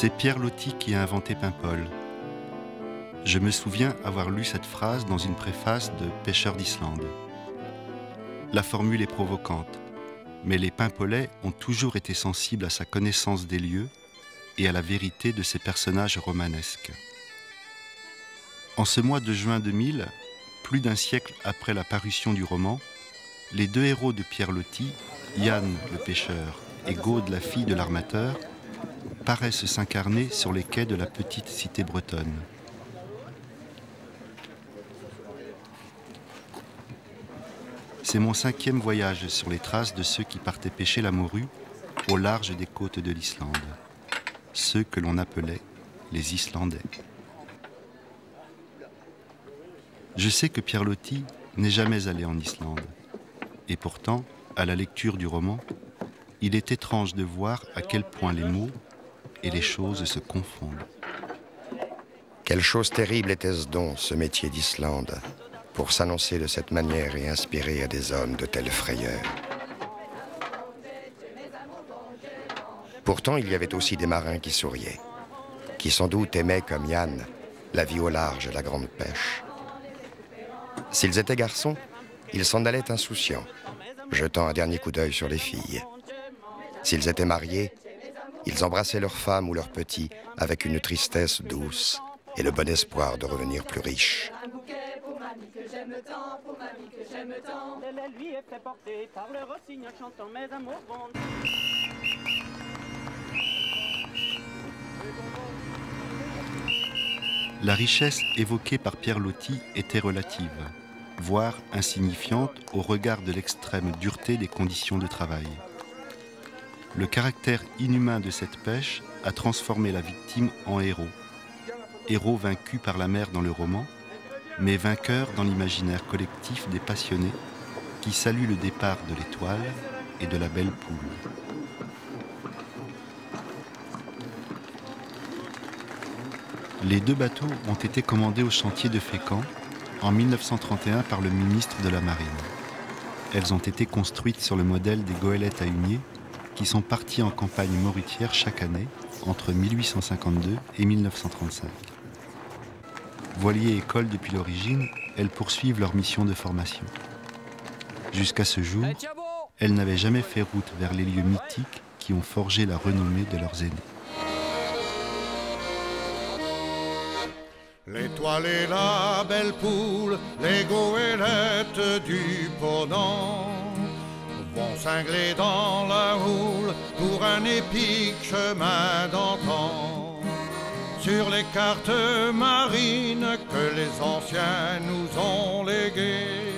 C'est Pierre Loti qui a inventé Paimpol. Je me souviens avoir lu cette phrase dans une préface de Pêcheurs d'Islande. La formule est provocante, mais les Paimpolais ont toujours été sensibles à sa connaissance des lieux et à la vérité de ses personnages romanesques. En ce mois de juin 2000, plus d'un siècle après la parution du roman, les deux héros de Pierre Loti, Yann le pêcheur et Gaude la fille de l'armateur, paraissent s'incarner sur les quais de la petite cité bretonne. C'est mon 5e voyage sur les traces de ceux qui partaient pêcher la morue au large des côtes de l'Islande, ceux que l'on appelait les Islandais. Je sais que Pierre Loti n'est jamais allé en Islande, et pourtant, à la lecture du roman, il est étrange de voir à quel point les mots et les choses se confondent. Quelle chose terrible était-ce donc, ce métier d'Islande, pour s'annoncer de cette manière et inspirer à des hommes de telle frayeur. Pourtant, il y avait aussi des marins qui souriaient, qui sans doute aimaient, comme Yann, la vie au large et la grande pêche. S'ils étaient garçons, ils s'en allaient insouciants, jetant un dernier coup d'œil sur les filles. S'ils étaient mariés, ils embrassaient leurs femmes ou leurs petits avec une tristesse douce et le bon espoir de revenir plus riches. La richesse évoquée par Pierre Loti était relative, voire insignifiante au regard de l'extrême dureté des conditions de travail. Le caractère inhumain de cette pêche a transformé la victime en héros. Héros vaincu par la mer dans le roman, mais vainqueur dans l'imaginaire collectif des passionnés qui saluent le départ de l'étoile et de la belle poule. Les deux bateaux ont été commandés au chantier de Fécamp en 1931 par le ministre de la Marine. Elles ont été construites sur le modèle des goélettes à huniers qui sont partis en campagne morutière chaque année entre 1852 et 1935. Voiliers et école depuis l'origine, elles poursuivent leur mission de formation. Jusqu'à ce jour, elles n'avaient jamais fait route vers les lieux mythiques qui ont forgé la renommée de leurs aînés. L'étoile et la belle poule, les goélettes du Ponant vont cingler dans la houle pour un épique chemin d'antan. Sur les cartes marines que les anciens nous ont léguées,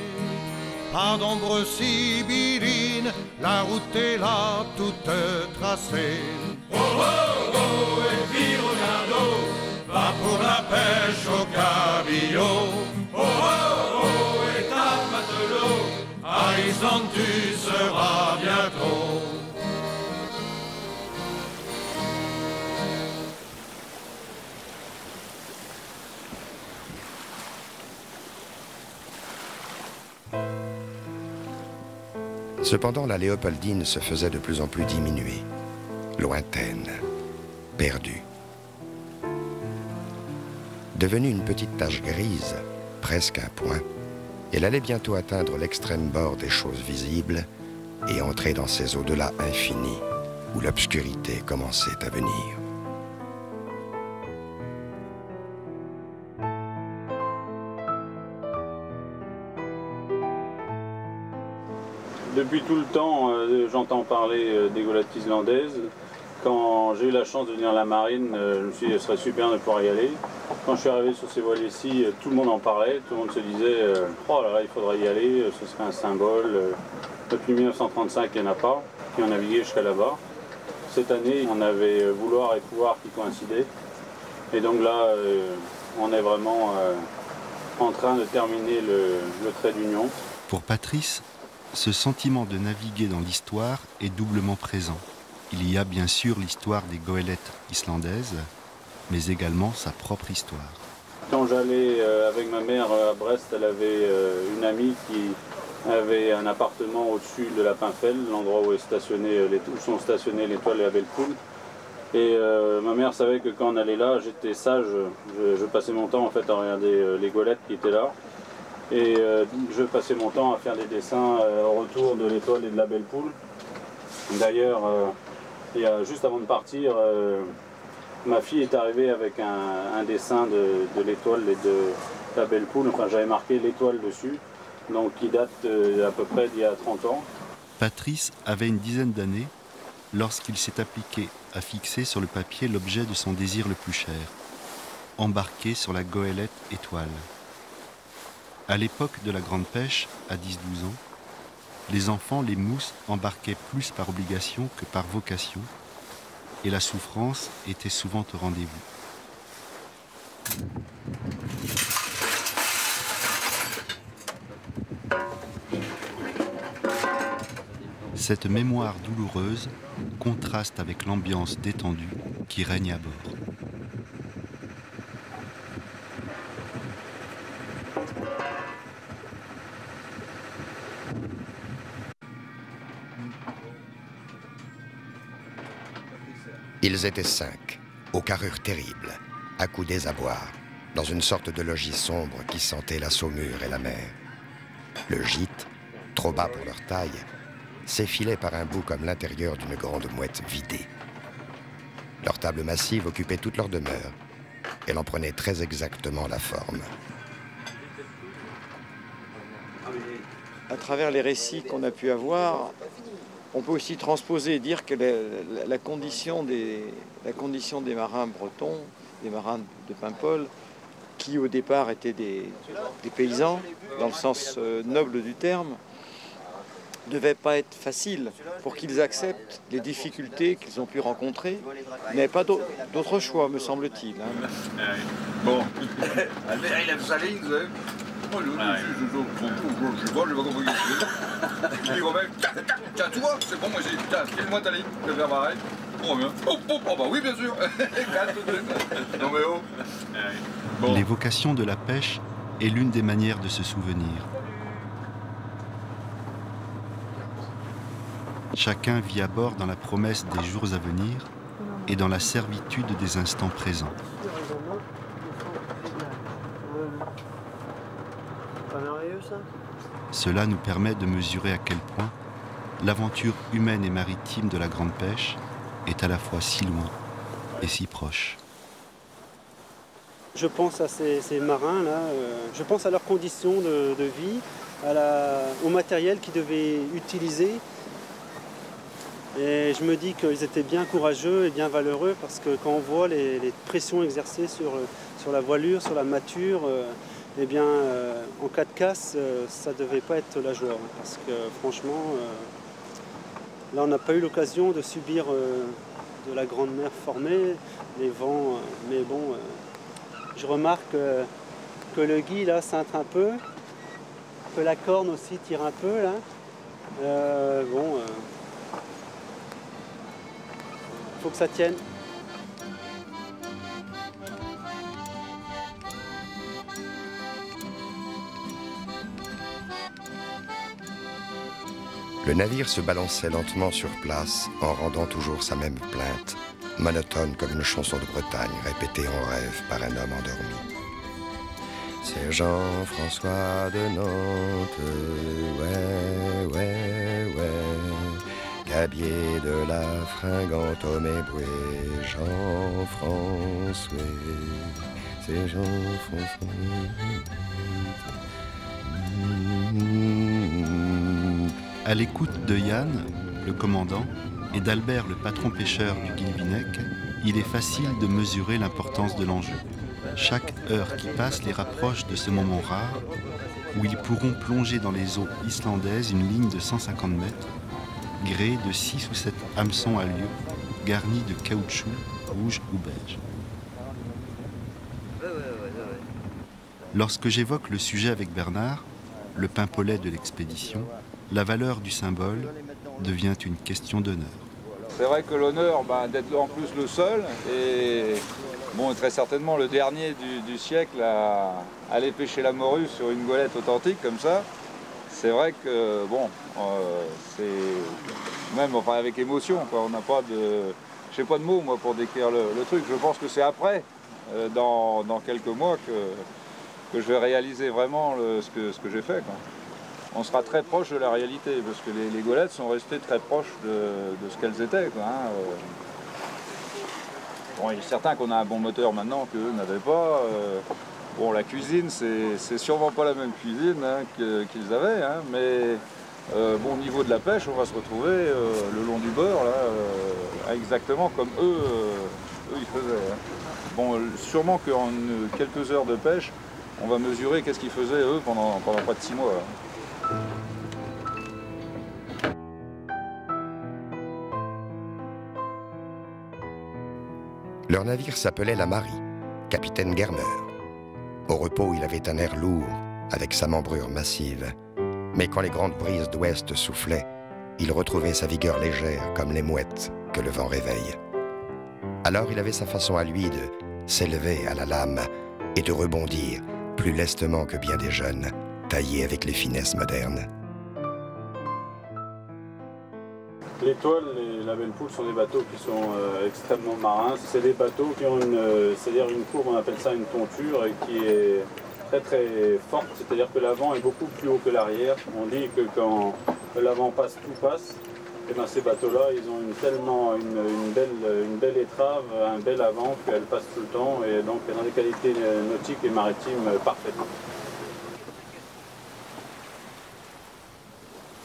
par d'ombreuses sibyllines, la route est là toute tracée. Oh oh oh, et puis regarde, va pour la pêche au cabillaud. Oh oh oh, et ta matelot, à Islande tu seras bientôt. Cependant, la Léopoldine se faisait de plus en plus diminuer, lointaine, perdue. Devenue une petite tache grise, presque un point, elle allait bientôt atteindre l'extrême bord des choses visibles et entrer dans ces au-delà infinis où l'obscurité commençait à venir. Depuis tout le temps, j'entends parler des goélettes islandaises. Quand j'ai eu la chance de venir à la marine, je me suis dit que ce serait super de pouvoir y aller. Quand je suis arrivé sur ces voiliers-ci, tout le monde en parlait, tout le monde se disait oh là là, il faudrait y aller, ce serait un symbole. Depuis 1935, il n'y en a pas, qui ont navigué jusqu'à là-bas. Cette année, on avait vouloir et pouvoir qui coïncidaient. Et donc là, on est vraiment en train de terminer le trait d'union. Pour Patrice, ce sentiment de naviguer dans l'histoire est doublement présent. Il y a bien sûr l'histoire des goélettes islandaises, mais également sa propre histoire. Quand j'allais avec ma mère à Brest, elle avait une amie qui avait un appartement au-dessus de la Paimpel, l'endroit où sont stationnées l'étoile et la belle poule. Et ma mère savait que quand on allait là, j'étais sage, je passais mon temps en fait à regarder les goélettes qui étaient là. Et je passais mon temps à faire des dessins au retour de l'étoile et de la belle poule. D'ailleurs, juste avant de partir, ma fille est arrivée avec un dessin de l'étoile et de la belle poule. Enfin, j'avais marqué l'étoile dessus, donc qui date à peu près d'il y a 30 ans. Patrice avait une dizaine d'années lorsqu'il s'est appliqué à fixer sur le papier l'objet de son désir le plus cher, embarqué sur la goélette étoile. À l'époque de la grande pêche, à 10-12 ans, les enfants, les mousses, embarquaient plus par obligation que par vocation, et la souffrance était souvent au rendez-vous. Cette mémoire douloureuse contraste avec l'ambiance détendue qui règne à bord. Ils étaient 5, aux carrures terribles, accoudés à boire, dans une sorte de logis sombre qui sentait la saumure et la mer. Le gîte, trop bas pour leur taille, s'effilait par un bout comme l'intérieur d'une grande mouette vidée. Leur table massive occupait toute leur demeure. Elle en prenait très exactement la forme. À travers les récits qu'on a pu avoir, on peut aussi transposer et dire que la condition des marins bretons, des marins de Paimpol, qui au départ étaient des paysans, dans le sens noble du terme, ne devait pas être facile pour qu'ils acceptent les difficultés qu'ils ont pu rencontrer. Ils n'avaient pas d'autre choix, me semble-t-il. Hein. Bon, il a sa ligne, vous savez. Moi, je vois, je n'ai pas compris. Il dit Romain, tiens, tu vois, c'est bon, moi j'ai dit, tiens, file-moi ta ligne, je vais faire pareil. Oh, bien. Oh, bah oui, bien sûr. Non, mais oh. Bon. L'évocation de la pêche est l'une des manières de se souvenir. Chacun vit à bord dans la promesse des jours à venir et dans la servitude des instants présents. Cela nous permet de mesurer à quel point l'aventure humaine et maritime de la grande pêche est à la fois si loin et si proche. Je pense à ces marins-là, je pense à leurs conditions de vie, au matériel qu'ils devaient utiliser. Et je me dis qu'ils étaient bien courageux et bien valeureux parce que quand on voit les pressions exercées sur la voilure, sur la mâture, eh bien, en cas de casse, ça ne devait pas être la joie. Parce que franchement, là, on n'a pas eu l'occasion de subir de la grande mer formée, les vents. Mais bon, je remarque que le gui, là, cintre un peu, que la corne aussi tire un peu, là. Faut que ça tienne. Le navire se balançait lentement sur place en rendant toujours sa même plainte, monotone comme une chanson de Bretagne répétée en rêve par un homme endormi. C'est Jean-François de Nantes, ouais, Gabier de la fringante homme éboué, Jean-François, c'est Jean-François. À l'écoute de Yann, le commandant, et d'Albert, le patron pêcheur du Guilvinec, il est facile de mesurer l'importance de l'enjeu. Chaque heure qui passe les rapproche de ce moment rare où ils pourront plonger dans les eaux islandaises une ligne de 150 mètres, gréée de 6 ou 7 hameçons à lieu, garnis de caoutchouc rouge ou beige. Lorsque j'évoque le sujet avec Bernard, le paimpolais de l'expédition, la valeur du symbole devient une question d'honneur. C'est vrai que l'honneur d'être en plus le seul et bon, très certainement le dernier du siècle à aller pêcher la morue sur une goélette authentique comme ça, c'est vrai que bon, c'est même avec émotion, quoi. On n'a pas de... Je n'ai pas de mots, moi, pour décrire le truc. Je pense que c'est après, dans quelques mois, que je vais réaliser vraiment ce que j'ai fait, quoi. On sera très proche de la réalité, parce que les golettes sont restées très proches de ce qu'elles étaient, quoi, hein. Bon, il est certain qu'on a un bon moteur maintenant qu'eux n'avaient pas. Bon, la cuisine, c'est sûrement pas la même cuisine, hein, qu'ils avaient, hein, mais bon, au niveau de la pêche, on va se retrouver le long du bord, là, exactement comme eux ils faisaient, hein. Bon, sûrement qu'en quelques heures de pêche, on va mesurer qu'est-ce qu'ils faisaient eux pendant pas de 6 mois, hein. Leur navire s'appelait la Marie, capitaine Germer. Au repos, il avait un air lourd, avec sa membrure massive. Mais quand les grandes brises d'ouest soufflaient, il retrouvait sa vigueur légère comme les mouettes que le vent réveille. Alors il avait sa façon à lui de s'élever à la lame et de rebondir plus lestement que bien des jeunes, taillés avec les finesses modernes. L'étoile et la belle poule sont des bateaux qui sont extrêmement marins. C'est des bateaux qui ont c'est-à-dire une courbe, on appelle ça une tonture, et qui est très très forte. C'est-à-dire que l'avant est beaucoup plus haut que l'arrière. On dit que quand l'avant passe, tout passe. Et bien ces bateaux-là, ils ont une belle étrave, un bel avant, qu'elle passe tout le temps, et donc dans des qualités nautiques et maritimes parfaites.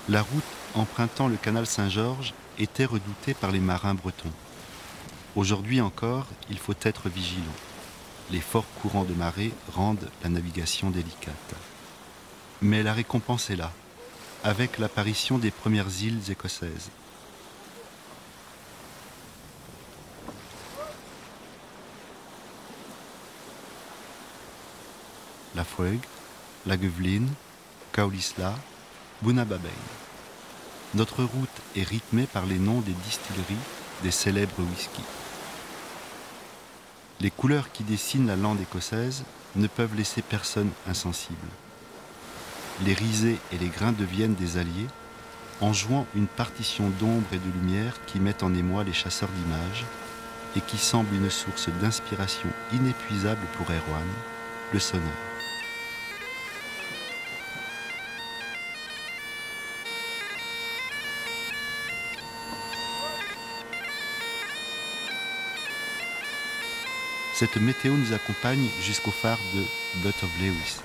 La route empruntant le canal Saint-Georges était redoutée par les marins bretons. Aujourd'hui encore, il faut être vigilant. Les forts courants de marée rendent la navigation délicate. Mais la récompense est là, avec l'apparition des premières îles écossaises. La Foeg, la Guevline, Kaulisla, Bunababel. Notre route est rythmée par les noms des distilleries des célèbres whisky. Les couleurs qui dessinent la lande écossaise ne peuvent laisser personne insensible. Les risées et les grains deviennent des alliés en jouant une partition d'ombre et de lumière qui met en émoi les chasseurs d'images et qui semble une source d'inspiration inépuisable pour Erwan, le sonneur. Cette météo nous accompagne jusqu'au phare de Butt of Lewis.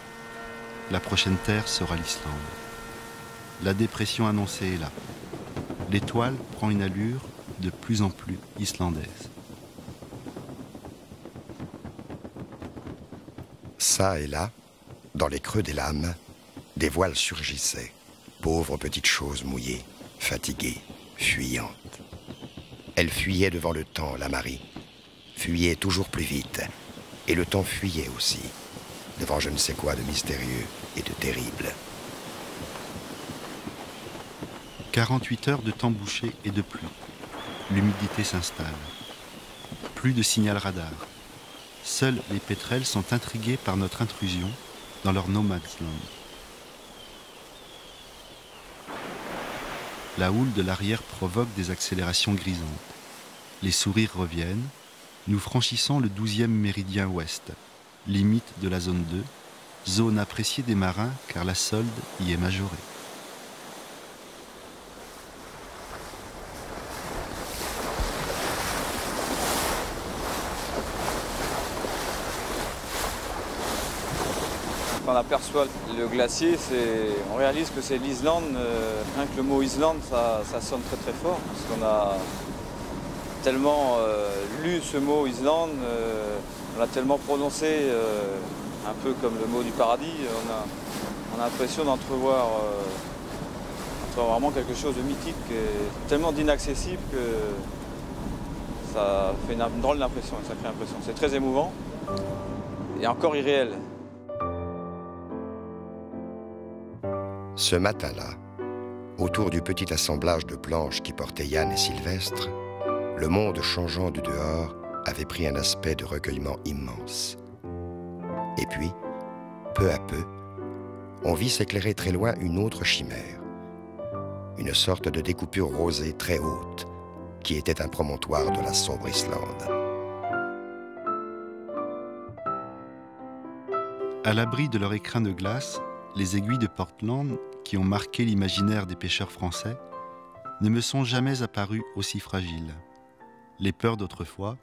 La prochaine terre sera l'Islande. La dépression annoncée est là. L'étoile prend une allure de plus en plus islandaise. Ça et là, dans les creux des lames, des voiles surgissaient, pauvres petites choses mouillées, fatiguées, fuyantes. Elles fuyaient devant le temps, la Marie, fuyait toujours plus vite, et le temps fuyait aussi, devant je ne sais quoi de mystérieux et de terrible. 48 heures de temps bouché et de pluie. L'humidité s'installe. Plus de signal radar. Seuls les pétrels sont intrigués par notre intrusion dans leur no man's land. La houle de l'arrière provoque des accélérations grisantes. Les sourires reviennent. Nous franchissons le 12e méridien ouest, limite de la zone 2, zone appréciée des marins car la solde y est majorée. Quand on aperçoit le glacier, on réalise que c'est l'Islande. Rien que le mot Islande, ça sonne très très fort, parce qu'on a tellement lu ce mot Islande, on l'a tellement prononcé, un peu comme le mot du paradis, on a l'impression d'entrevoir vraiment quelque chose de mythique, et tellement d'inaccessible que ça fait une drôle d'impression, une sacrée impression. C'est très émouvant et encore irréel. Ce matin-là, autour du petit assemblage de planches qui portait Yann et Sylvestre, le monde changeant du dehors avait pris un aspect de recueillement immense. Et puis, peu à peu, on vit s'éclairer très loin une autre chimère. Une sorte de découpure rosée très haute, qui était un promontoire de la sombre Islande. À l'abri de leur écrin de glace, les aiguilles de Portland, qui ont marqué l'imaginaire des pêcheurs français, ne me sont jamais apparues aussi fragiles. Les peurs d'autrefois,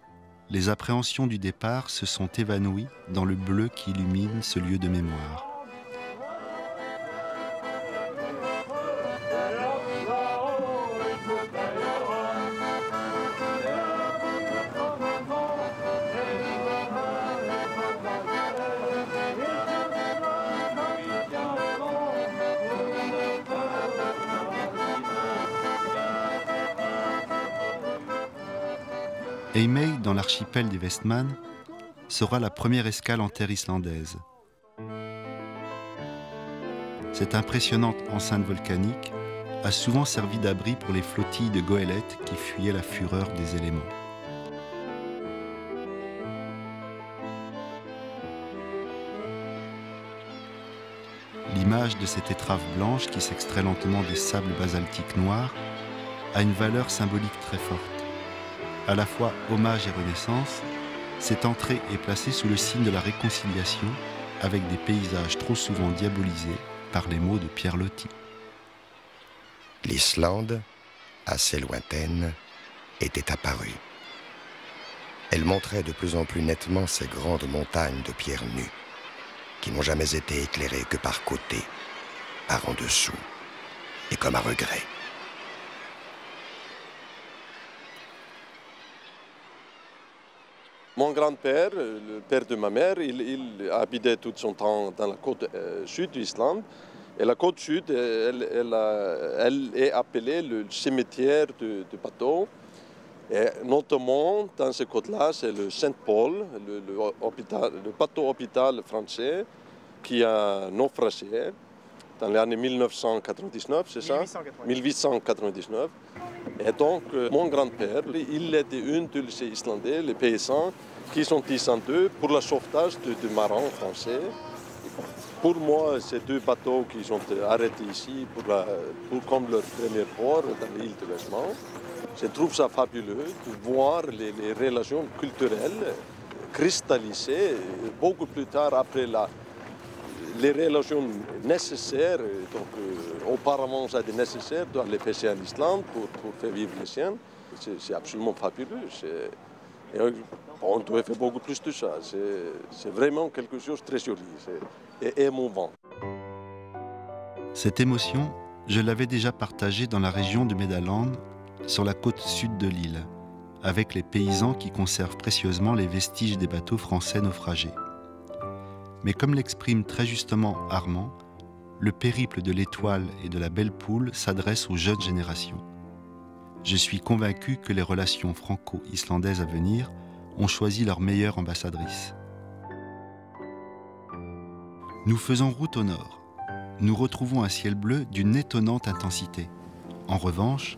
les appréhensions du départ se sont évanouies dans le bleu qui illumine ce lieu de mémoire. Eimei, dans l'archipel des Westman, sera la première escale en terre islandaise. Cette impressionnante enceinte volcanique a souvent servi d'abri pour les flottilles de goélettes qui fuyaient la fureur des éléments. L'image de cette étrave blanche qui s'extrait lentement des sables basaltiques noirs a une valeur symbolique très forte. À la fois hommage et renaissance, cette entrée est placée sous le signe de la réconciliation avec des paysages trop souvent diabolisés par les mots de Pierre Loti. L'Islande, assez lointaine, était apparue. Elle montrait de plus en plus nettement ces grandes montagnes de pierres nues, qui n'ont jamais été éclairées que par côté, par en dessous, et comme à regret. Mon grand-père, le père de ma mère, il habitait tout son temps dans la côte sud d'Islande. Et la côte sud, elle est appelée le cimetière de bateaux. Et notamment, dans ce côte-là, c'est le Saint-Paul, le bateau-hôpital français, qui a naufragé dans l'année 1999, c'est ça? 1899. Et donc, mon grand-père, il était un de ces Islandais, les paysans, qui sont descendus pour le sauvetage de marins français. Pour moi, ces deux bateaux qui sont arrêtés ici pour comme leur premier port dans l'île de Westman. Je trouve ça fabuleux de voir les relations culturelles cristallisées beaucoup plus tard après les relations nécessaires. Donc, auparavant, ça a été nécessaire d'aller pêcher en Islande pour faire vivre les siens. C'est absolument fabuleux. On doit faire beaucoup plus de ça. C'est vraiment quelque chose de très joli et émouvant. Cette émotion, je l'avais déjà partagée dans la région de Medaland, sur la côte sud de l'île, avec les paysans qui conservent précieusement les vestiges des bateaux français naufragés. Mais comme l'exprime très justement Armand, le périple de l'Étoile et de la Belle Poule s'adresse aux jeunes générations. Je suis convaincu que les relations franco-islandaises à venir ont choisi leur meilleure ambassadrice. Nous faisons route au nord. Nous retrouvons un ciel bleu d'une étonnante intensité. En revanche,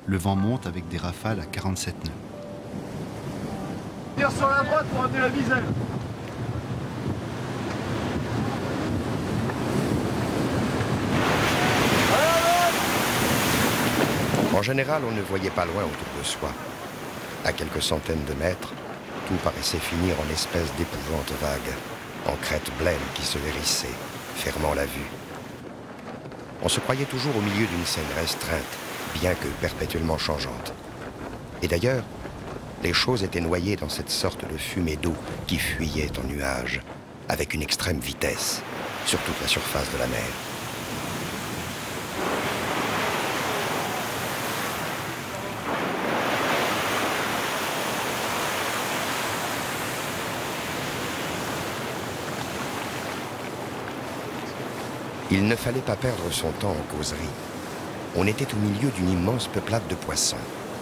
le vent monte avec des rafales à 47 nœuds. Tire sur la droite pour amener la viselle. En général, on ne voyait pas loin autour de soi. À quelques centaines de mètres, tout paraissait finir en espèce d'épouvante vague, en crête blême qui se hérissait, fermant la vue. On se croyait toujours au milieu d'une scène restreinte, bien que perpétuellement changeante. Et d'ailleurs, les choses étaient noyées dans cette sorte de fumée d'eau qui fuyait en nuages, avec une extrême vitesse, sur toute la surface de la mer. Il ne fallait pas perdre son temps en causerie. On était au milieu d'une immense peuplade de poissons,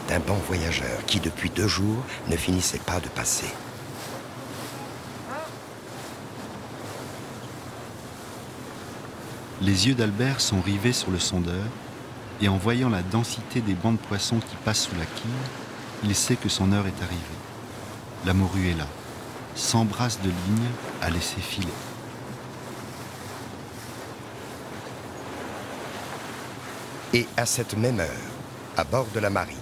d'un banc voyageur qui, depuis 2 jours, ne finissait pas de passer. Les yeux d'Albert sont rivés sur le sondeur, et en voyant la densité des bancs de poissons qui passent sous la quille, il sait que son heure est arrivée. La morue est là, 100 brasses de ligne à laisser filer. Et à cette même heure, à bord de la Marie,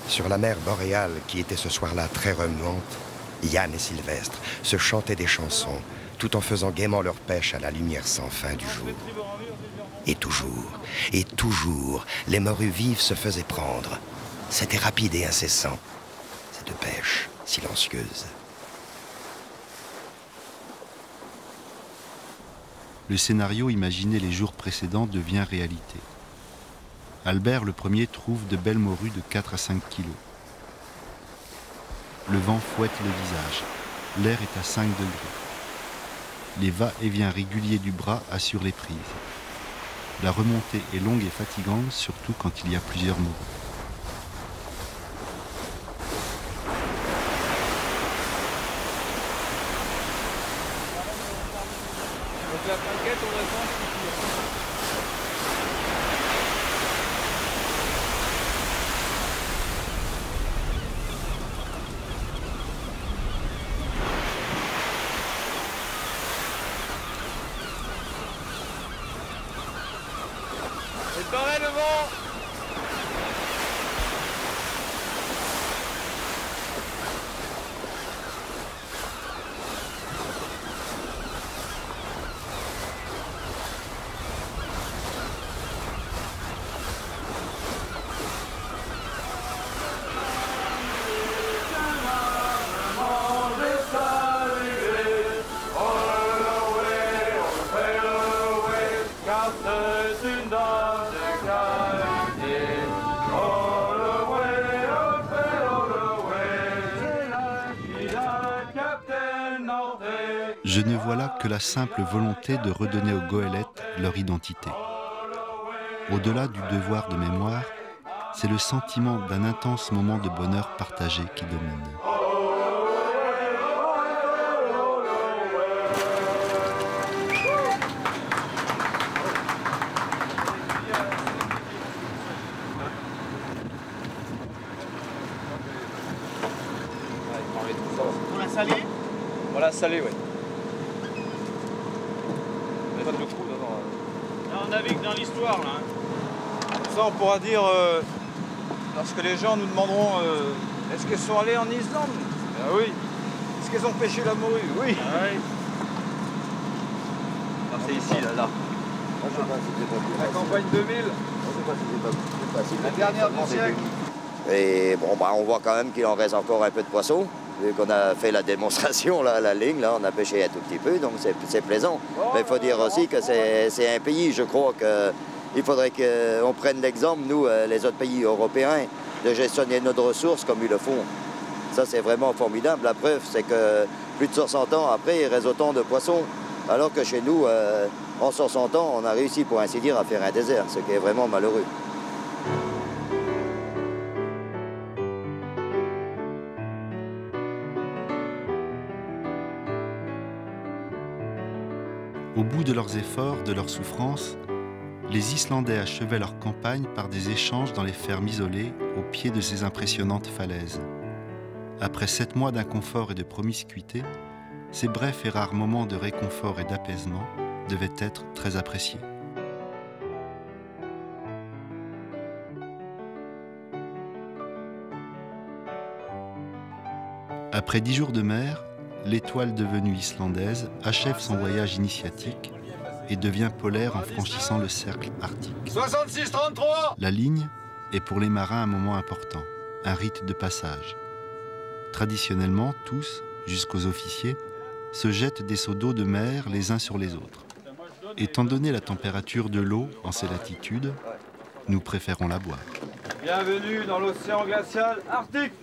Sur la mer boréale, qui était ce soir-là très remuante, Yann et Sylvestre se chantaient des chansons, tout en faisant gaiement leur pêche à la lumière sans fin du jour. Et toujours, les morues vives se faisaient prendre. C'était rapide et incessant, cette pêche silencieuse. Le scénario imaginé les jours précédents devient réalité. Albert le premier trouve de belles morues de 4 à 5 kilos. Le vent fouette le visage. L'air est à 5 degrés. Les va-et-vient réguliers du bras assurent les prises. La remontée est longue et fatigante, surtout quand il y a plusieurs morues. Donc la plaquette, on répond. Et le vent. Je ne vois là que la simple volonté de redonner aux goélettes leur identité. Au-delà du devoir de mémoire, c'est le sentiment d'un intense moment de bonheur partagé qui domine. Pour la salée? Voilà, salé, oui. Pas de coup, non. Là, on navigue dans l'histoire, là. Ça, on pourra dire, lorsque les gens nous demanderont est-ce qu'elles sont allées en Islande? Ah oui. Est-ce qu'elles ont pêché la morue? Oui. Ah, oui. Ah, c'est ici, là. La campagne 2000. La dernière du siècle. Et bon, bah, on voit quand même qu'il en reste encore un peu de poissons. Vu qu'on a fait la démonstration là, à la ligne, là, on a pêché un tout petit peu, donc c'est plaisant. Mais il faut dire aussi que c'est un pays, je crois qu'il faudrait qu'on prenne l'exemple, nous, les autres pays européens, de gestionner notre ressources comme ils le font. Ça, c'est vraiment formidable. La preuve, c'est que plus de 60 ans après, il reste autant de poissons, alors que chez nous, en 60 ans, on a réussi, pour ainsi dire, à faire un désert, ce qui est vraiment malheureux. Au bout de leurs efforts, de leurs souffrances, les Islandais achevaient leur campagne par des échanges dans les fermes isolées au pied de ces impressionnantes falaises. Après 7 mois d'inconfort et de promiscuité, ces brefs et rares moments de réconfort et d'apaisement devaient être très appréciés. Après 10 jours de mer, l'étoile devenue islandaise achève son voyage initiatique et devient polaire en franchissant le cercle arctique. 66-33. La ligne est pour les marins un moment important, un rite de passage. Traditionnellement, tous, jusqu'aux officiers, se jettent des seaux d'eau de mer les uns sur les autres. Étant donné la température de l'eau en ces latitudes, nous préférons la boire. Bienvenue dans l'océan glacial arctique.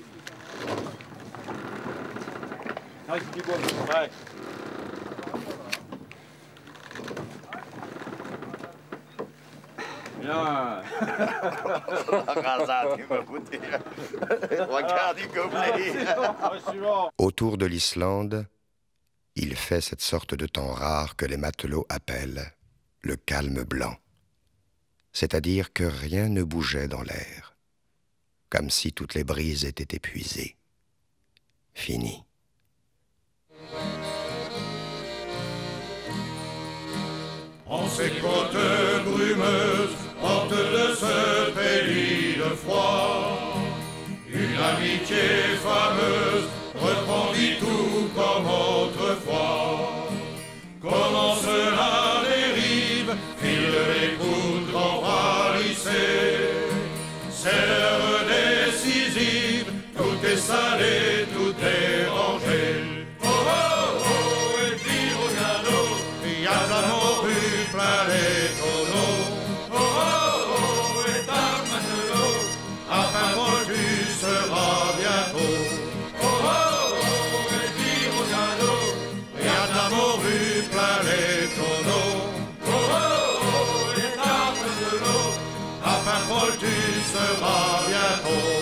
Ouais. Bien. Autour de l'Islande, il fait cette sorte de temps rare que les matelots appellent le calme blanc. C'est-à-dire que rien ne bougeait dans l'air, comme si toutes les brises étaient épuisées. Fini. En ces côtes brumeuses, portes de ce pays de froid, l'amitié fameuse reprendit tout comme autrefois. Commence la dérive, file les poutres envahissées. C'est l'heure décisive, tout est salé, tout est rangé. Oh oh oh, et puis regarde, il y a de la morue plein les tonneaux. Oh oh oh, et ta matelot, à Paimpol tu seras bientôt. Oh oh oh, et puis regarde, il y a de la morue plein les tonneaux. Oh oh oh, et ta matelot, à Paimpol tu seras bientôt.